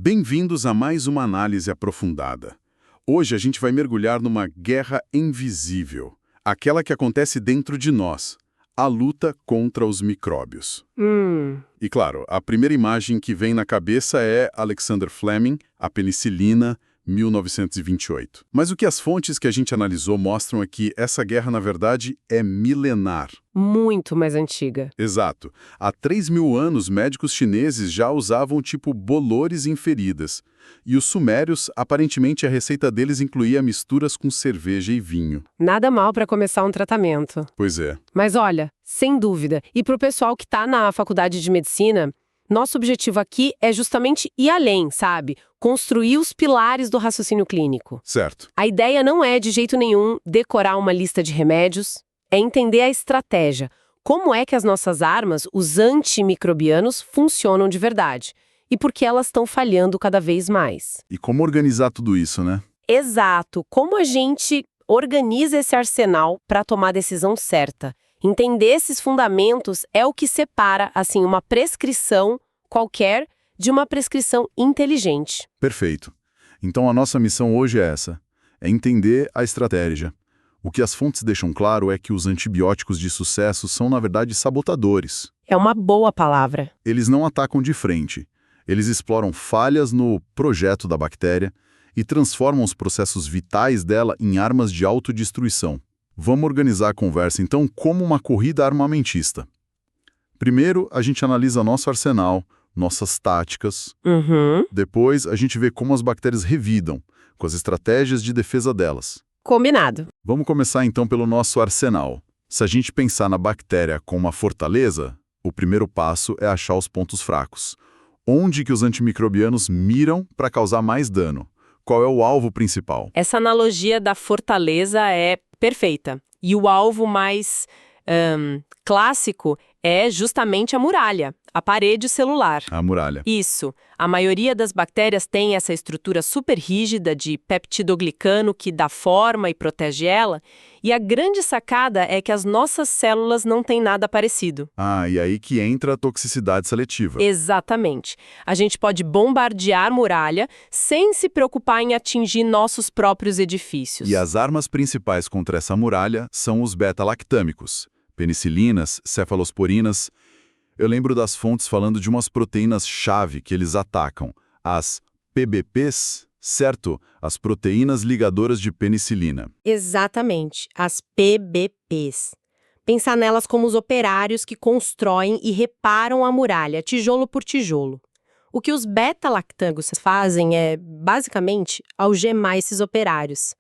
Bem-vindos a mais uma análise aprofundada. Hoje a gente vai mergulhar numa guerra invisível, aquela que acontece dentro de nós, a luta contra os micróbios. E claro, a primeira imagem que vem na cabeça é Alexander Fleming, a penicilina, 1928. Mas o que as fontes que a gente analisou mostram é que essa guerra, na verdade, é milenar. Muito mais antiga. Exato. Há 3.000 anos, médicos chineses já usavam tipo bolores em feridas. E os sumérios, aparentemente, a receita deles incluía misturas com cerveja e vinho. Nada mal para começar um tratamento. Pois é. Mas olha, sem dúvida, e para o pessoal que está na faculdade de medicina, nosso objetivo aqui é justamente ir além, sabe? Construir os pilares do raciocínio clínico. Certo. A ideia não é, de jeito nenhum, decorar uma lista de remédios, é entender a estratégia. Como é que as nossas armas, os antimicrobianos, funcionam de verdade? E por que elas estão falhando cada vez mais? E como organizar tudo isso, né? Exato. Como a gente organiza esse arsenal para tomar a decisão certa? Entender esses fundamentos é o que separa, assim, uma prescrição qualquer de uma prescrição inteligente. Perfeito. Então a nossa missão hoje é essa, é entender a estratégia. O que as fontes deixam claro é que os antibióticos de sucesso são, na verdade, sabotadores. É uma boa palavra. Eles não atacam de frente. Eles exploram falhas no projeto da bactéria e transformam os processos vitais dela em armas de autodestruição. Vamos organizar a conversa, então, como uma corrida armamentista. Primeiro, a gente analisa nosso arsenal, nossas táticas. Depois, a gente vê como as bactérias revidam, com as estratégias de defesa delas. Combinado. Vamos começar, então, pelo nosso arsenal. Se a gente pensar na bactéria como uma fortaleza, o primeiro passo é achar os pontos fracos. Onde que os antimicrobianos miram para causar mais dano? Qual é o alvo principal? Essa analogia da fortaleza é perfeita. E o alvo mais clássico é justamente a muralha, a parede celular. A muralha. Isso. A maioria das bactérias tem essa estrutura super rígida de peptidoglicano que dá forma e protege ela. E a grande sacada é que as nossas células não têm nada parecido. Ah, e aí que entra a toxicidade seletiva. Exatamente. A gente pode bombardear a muralha sem se preocupar em atingir nossos próprios edifícios. E as armas principais contra essa muralha são os beta-lactâmicos, penicilinas, cefalosporinas. Eu lembro das fontes falando de umas proteínas-chave que eles atacam, as PBPs, certo? As proteínas ligadoras de penicilina. Exatamente, as PBPs. Pensar nelas como os operários que constroem e reparam a muralha, tijolo por tijolo. O que os beta-lactâmicos fazem é, basicamente, algemar esses operários.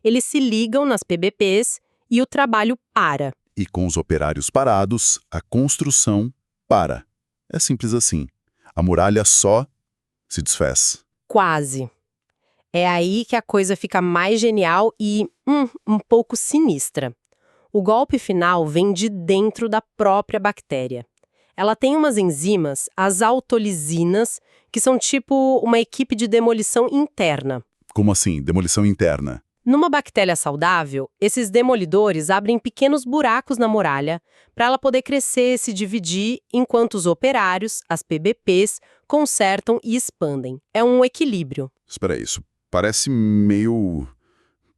Eles se ligam nas PBPs e o trabalho para. E com os operários parados, a construção para. É simples assim. A muralha só se desfaz. Quase. É aí que a coisa fica mais genial e, um pouco sinistra. O golpe final vem de dentro da própria bactéria. Ela tem umas enzimas, as autolisinas, que são tipo uma equipe de demolição interna. Como assim, demolição interna? Numa bactéria saudável, esses demolidores abrem pequenos buracos na muralha para ela poder crescer e se dividir, enquanto os operários, as PBPs, consertam e expandem. É um equilíbrio. Espera aí, isso parece meio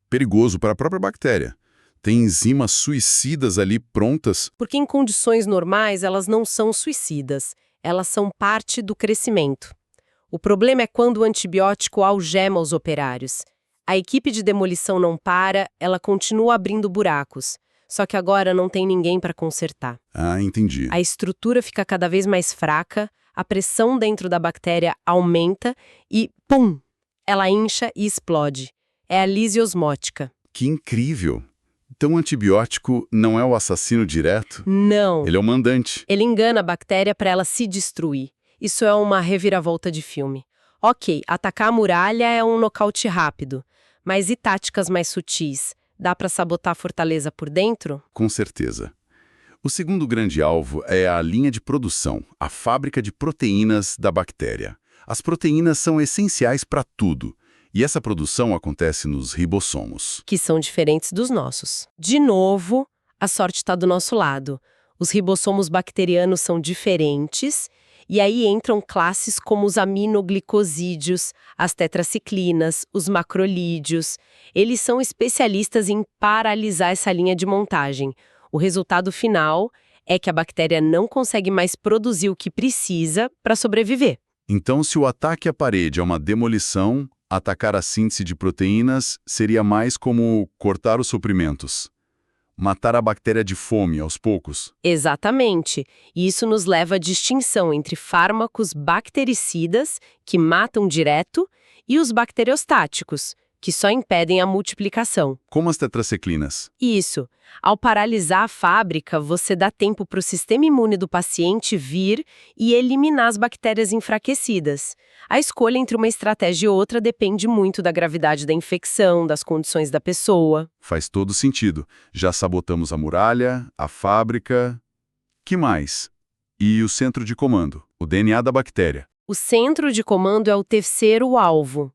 perigoso para a própria bactéria. Tem enzimas suicidas ali prontas. Porque em condições normais elas não são suicidas, elas são parte do crescimento. O problema é quando o antibiótico algema os operários. A equipe de demolição não para, ela continua abrindo buracos. Só que agora não tem ninguém para consertar. Ah, entendi. A estrutura fica cada vez mais fraca, a pressão dentro da bactéria aumenta e, pum! Ela incha e explode. É a lise osmótica. Que incrível! Então o antibiótico não é o assassino direto? Não. Ele é o mandante. Ele engana a bactéria para ela se destruir. Isso é uma reviravolta de filme. Ok, atacar a muralha é um nocaute rápido. Mas e táticas mais sutis? Dá para sabotar a fortaleza por dentro? Com certeza. O segundo grande alvo é a linha de produção, a fábrica de proteínas da bactéria. As proteínas são essenciais para tudo, e essa produção acontece nos ribossomos. Que são diferentes dos nossos. De novo, a sorte está do nosso lado. Os ribossomos bacterianos são diferentes E aí entram classes como os aminoglicosídeos, as tetraciclinas, os macrolídeos. Eles são especialistas em paralisar essa linha de montagem. O resultado final é que a bactéria não consegue mais produzir o que precisa para sobreviver. Então, se o ataque à parede é uma demolição, atacar a síntese de proteínas seria mais como cortar os suprimentos. Matar a bactéria de fome aos poucos. Exatamente. E isso nos leva à distinção entre fármacos bactericidas, que matam direto, e os bacteriostáticos, que só impedem a multiplicação. Como as tetraciclinas. Isso. Ao paralisar a fábrica, você dá tempo para o sistema imune do paciente vir e eliminar as bactérias enfraquecidas. A escolha entre uma estratégia e outra depende muito da gravidade da infecção, das condições da pessoa. Faz todo sentido. Já sabotamos a muralha, a fábrica... Que mais? E o centro de comando, o DNA da bactéria. O centro de comando é o terceiro alvo.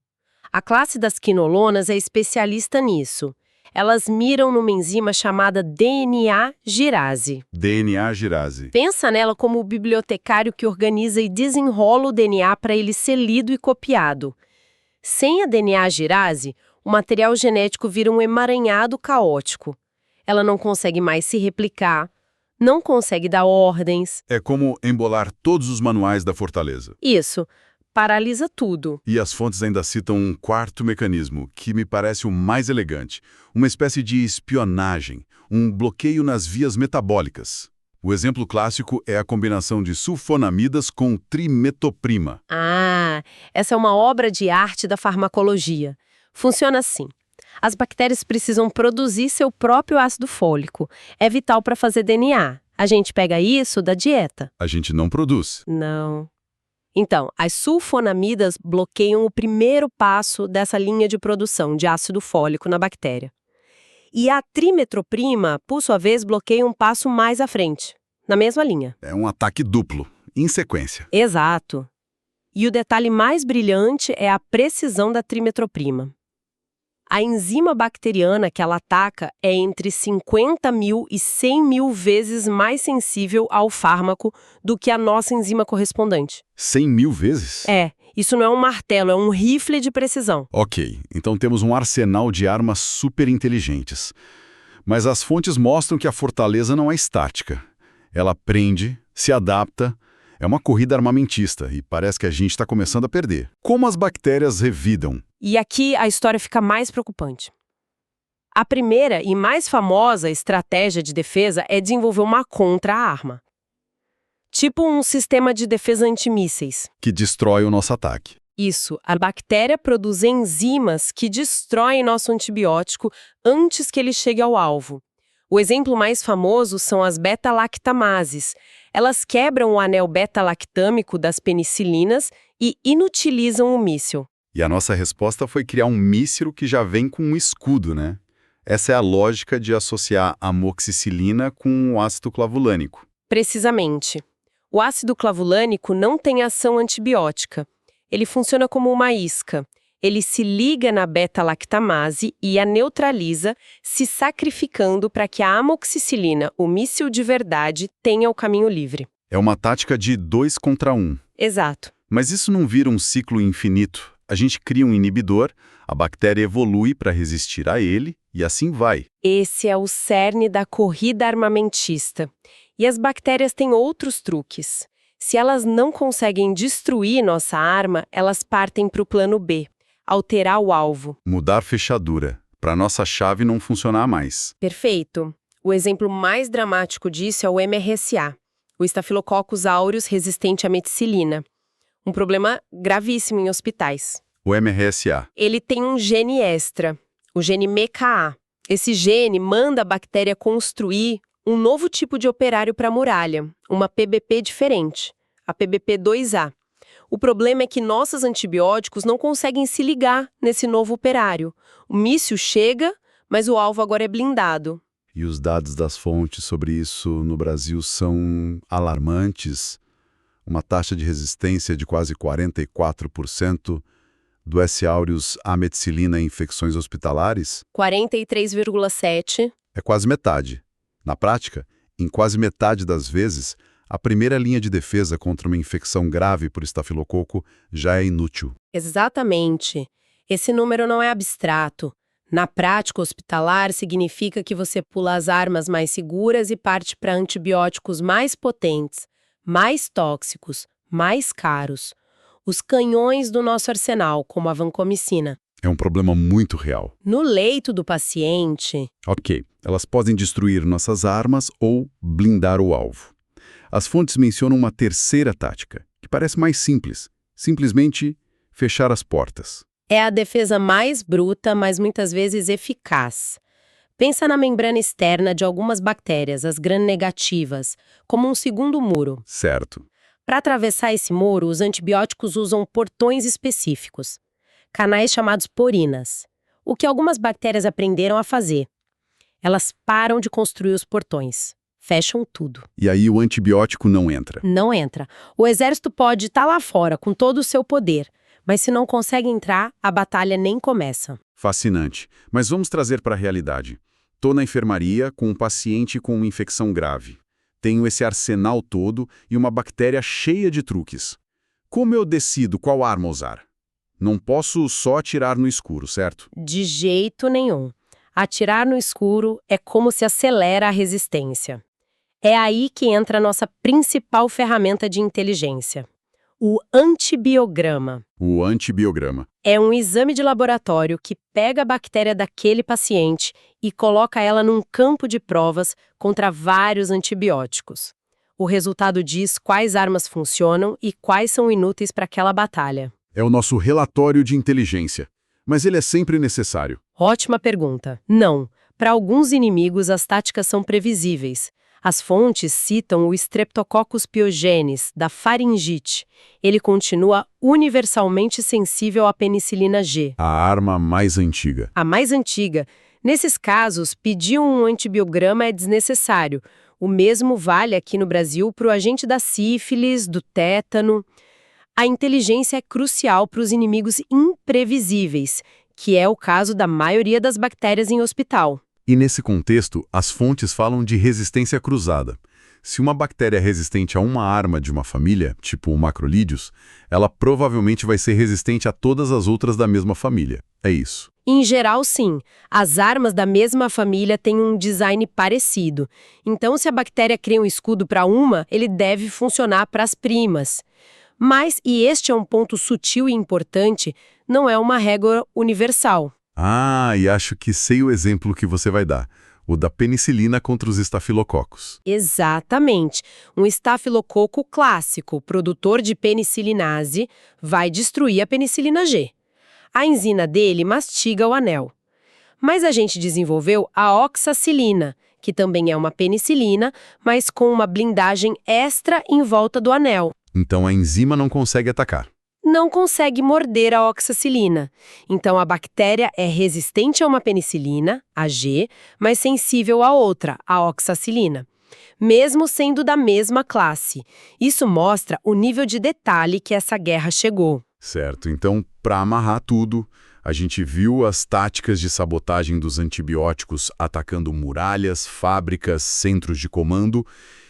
A classe das quinolonas é especialista nisso. Elas miram numa enzima chamada DNA-girase. DNA-girase. Pensa nela como o bibliotecário que organiza e desenrola o DNA para ele ser lido e copiado. Sem a DNA-girase, o material genético vira um emaranhado caótico. Ela não consegue mais se replicar, não consegue dar ordens. É como embolar todos os manuais da fortaleza. Isso. Paralisa tudo. E as fontes ainda citam um quarto mecanismo, que me parece o mais elegante. Uma espécie de espionagem, um bloqueio nas vias metabólicas. O exemplo clássico é a combinação de sulfonamidas com trimetoprima. Ah, essa é uma obra de arte da farmacologia. Funciona assim. As bactérias precisam produzir seu próprio ácido fólico. É vital para fazer DNA. A gente pega isso da dieta. A gente não produz. Não. Então, as sulfonamidas bloqueiam o primeiro passo dessa linha de produção de ácido fólico na bactéria. E a trimetoprima, por sua vez, bloqueia um passo mais à frente, na mesma linha. É um ataque duplo, em sequência. Exato. E o detalhe mais brilhante é a precisão da trimetoprima. A enzima bacteriana que ela ataca é entre 50.000 e 100.000 vezes mais sensível ao fármaco do que a nossa enzima correspondente. 100.000 vezes? Isso não é um martelo, é um rifle de precisão. Ok, então temos um arsenal de armas super inteligentes. Mas as fontes mostram que a fortaleza não é estática. Ela aprende, se adapta. É uma corrida armamentista e parece que a gente está começando a perder. Como as bactérias revidam? E aqui a história fica mais preocupante. A primeira e mais famosa estratégia de defesa é desenvolver uma contra-arma. Tipo um sistema de defesa antimísseis. Que destrói o nosso ataque. Isso, a bactéria produz enzimas que destroem nosso antibiótico antes que ele chegue ao alvo. O exemplo mais famoso são as beta-lactamases. Elas quebram o anel beta-lactâmico das penicilinas e inutilizam o míssil. E a nossa resposta foi criar um míssil que já vem com um escudo, né? Essa é a lógica de associar a amoxicilina com o ácido clavulânico. Precisamente. O ácido clavulânico não tem ação antibiótica. Ele funciona como uma isca. Ele se liga na beta-lactamase e a neutraliza, se sacrificando para que a amoxicilina, o míssil de verdade, tenha o caminho livre. É uma tática de 2 contra 1. Exato. Mas isso não vira um ciclo infinito. A gente cria um inibidor, a bactéria evolui para resistir a ele e assim vai. Esse é o cerne da corrida armamentista. E as bactérias têm outros truques. Se elas não conseguem destruir nossa arma, elas partem para o plano B. Alterar o alvo. Mudar fechadura, para nossa chave não funcionar mais. Perfeito. O exemplo mais dramático disso é o MRSA, o Staphylococcus aureus resistente à meticilina. Um problema gravíssimo em hospitais. O MRSA. Ele tem um gene extra, o gene MKA. Esse gene manda a bactéria construir um novo tipo de operário para a muralha, uma PBP diferente, a PBP2A. O problema é que nossos antibióticos não conseguem se ligar nesse novo operário. O míssil chega, mas o alvo agora é blindado. E os dados das fontes sobre isso no Brasil são alarmantes. Uma taxa de resistência de quase 44% do S. aureus à meticilina em infecções hospitalares. 43,7%. É quase metade. Na prática, em quase metade das vezes, a primeira linha de defesa contra uma infecção grave por estafilococo já é inútil. Exatamente. Esse número não é abstrato. Na prática hospitalar, significa que você pula as armas mais seguras e parte para antibióticos mais potentes, mais tóxicos, mais caros. Os canhões do nosso arsenal, como a vancomicina. É um problema muito real. No leito do paciente... Ok, elas podem destruir nossas armas ou blindar o alvo. As fontes mencionam uma terceira tática, que parece mais simples. Simplesmente fechar as portas. É a defesa mais bruta, mas muitas vezes eficaz. Pensa na membrana externa de algumas bactérias, as gram-negativas, como um segundo muro. Certo. Para atravessar esse muro, os antibióticos usam portões específicos, canais chamados porinas, o que algumas bactérias aprenderam a fazer. Elas param de construir os portões, fecham tudo. E aí o antibiótico não entra. Não entra. O exército pode estar lá fora com todo o seu poder, mas se não consegue entrar, a batalha nem começa. Fascinante. Mas vamos trazer para a realidade. Estou na enfermaria com um paciente com uma infecção grave. Tenho esse arsenal todo e uma bactéria cheia de truques. Como eu decido qual arma usar? Não posso só atirar no escuro, certo? De jeito nenhum. Atirar no escuro é como se acelera a resistência. É aí que entra a nossa principal ferramenta de inteligência. O antibiograma. O antibiograma. É um exame de laboratório que pega a bactéria daquele paciente e coloca ela num campo de provas contra vários antibióticos. O resultado diz quais armas funcionam e quais são inúteis para aquela batalha. É o nosso relatório de inteligência. Mas ele é sempre necessário. Ótima pergunta. Não. Para alguns inimigos, as táticas são previsíveis. As fontes citam o Streptococcus pyogenes, da faringite. Ele continua universalmente sensível à penicilina G. A arma mais antiga. A mais antiga. Nesses casos, pedir um antibiograma é desnecessário. O mesmo vale aqui no Brasil para o agente da sífilis, do tétano. A inteligência é crucial para os inimigos imprevisíveis, que é o caso da maioria das bactérias em hospital. E nesse contexto, as fontes falam de resistência cruzada. Se uma bactéria é resistente a uma arma de uma família, tipo o Macrolídeos, ela provavelmente vai ser resistente a todas as outras da mesma família. É isso. Em geral, sim. As armas da mesma família têm um design parecido. Então, se a bactéria cria um escudo para uma, ele deve funcionar para as primas. Mas, e este é um ponto sutil e importante, não é uma regra universal. E acho que sei o exemplo que você vai dar. O da penicilina contra os estafilococos. Exatamente. Um estafilococo clássico, produtor de penicilinase, vai destruir a penicilina G. A enzima dele mastiga o anel. Mas a gente desenvolveu a oxacilina, que também é uma penicilina, mas com uma blindagem extra em volta do anel. Então a enzima não consegue atacar. Não consegue morder a oxacilina. Então, a bactéria é resistente a uma penicilina, a G, mas sensível a outra, a oxacilina, mesmo sendo da mesma classe. Isso mostra o nível de detalhe que essa guerra chegou. Certo. Então, para amarrar tudo, a gente viu as táticas de sabotagem dos antibióticos atacando muralhas, fábricas, centros de comando,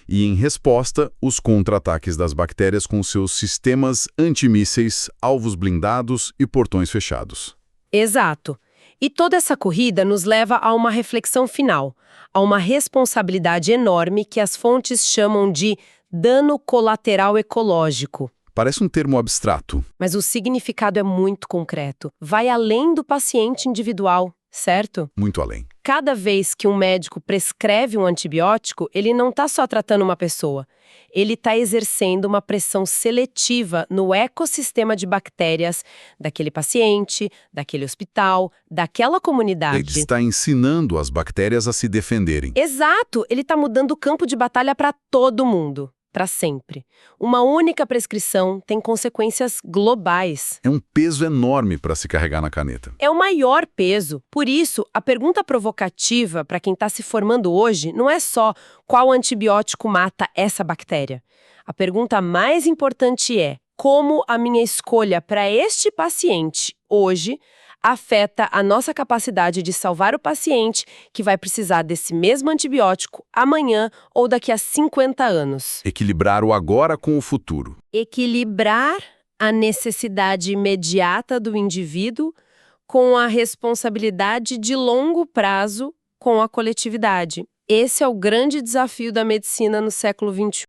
e, em resposta, os contra-ataques das bactérias com seus sistemas antimísseis, alvos blindados e portões fechados. Exato. E toda essa corrida nos leva a uma reflexão final, a uma responsabilidade enorme que as fontes chamam de dano colateral ecológico. Parece um termo abstrato. Mas o significado é muito concreto. Vai além do paciente individual, certo? Muito além. Cada vez que um médico prescreve um antibiótico, ele não está só tratando uma pessoa. Ele está exercendo uma pressão seletiva no ecossistema de bactérias daquele paciente, daquele hospital, daquela comunidade. Ele está ensinando as bactérias a se defenderem. Exato! Ele está mudando o campo de batalha para todo mundo. Para sempre. Uma única prescrição tem consequências globais. É um peso enorme para se carregar na caneta. É o maior peso. Por isso, a pergunta provocativa para quem está se formando hoje não é só qual antibiótico mata essa bactéria. A pergunta mais importante é como a minha escolha para este paciente, hoje, afeta a nossa capacidade de salvar o paciente que vai precisar desse mesmo antibiótico amanhã ou daqui a 50 anos. Equilibrar o agora com o futuro. Equilibrar a necessidade imediata do indivíduo com a responsabilidade de longo prazo com a coletividade. Esse é o grande desafio da medicina no século XXI.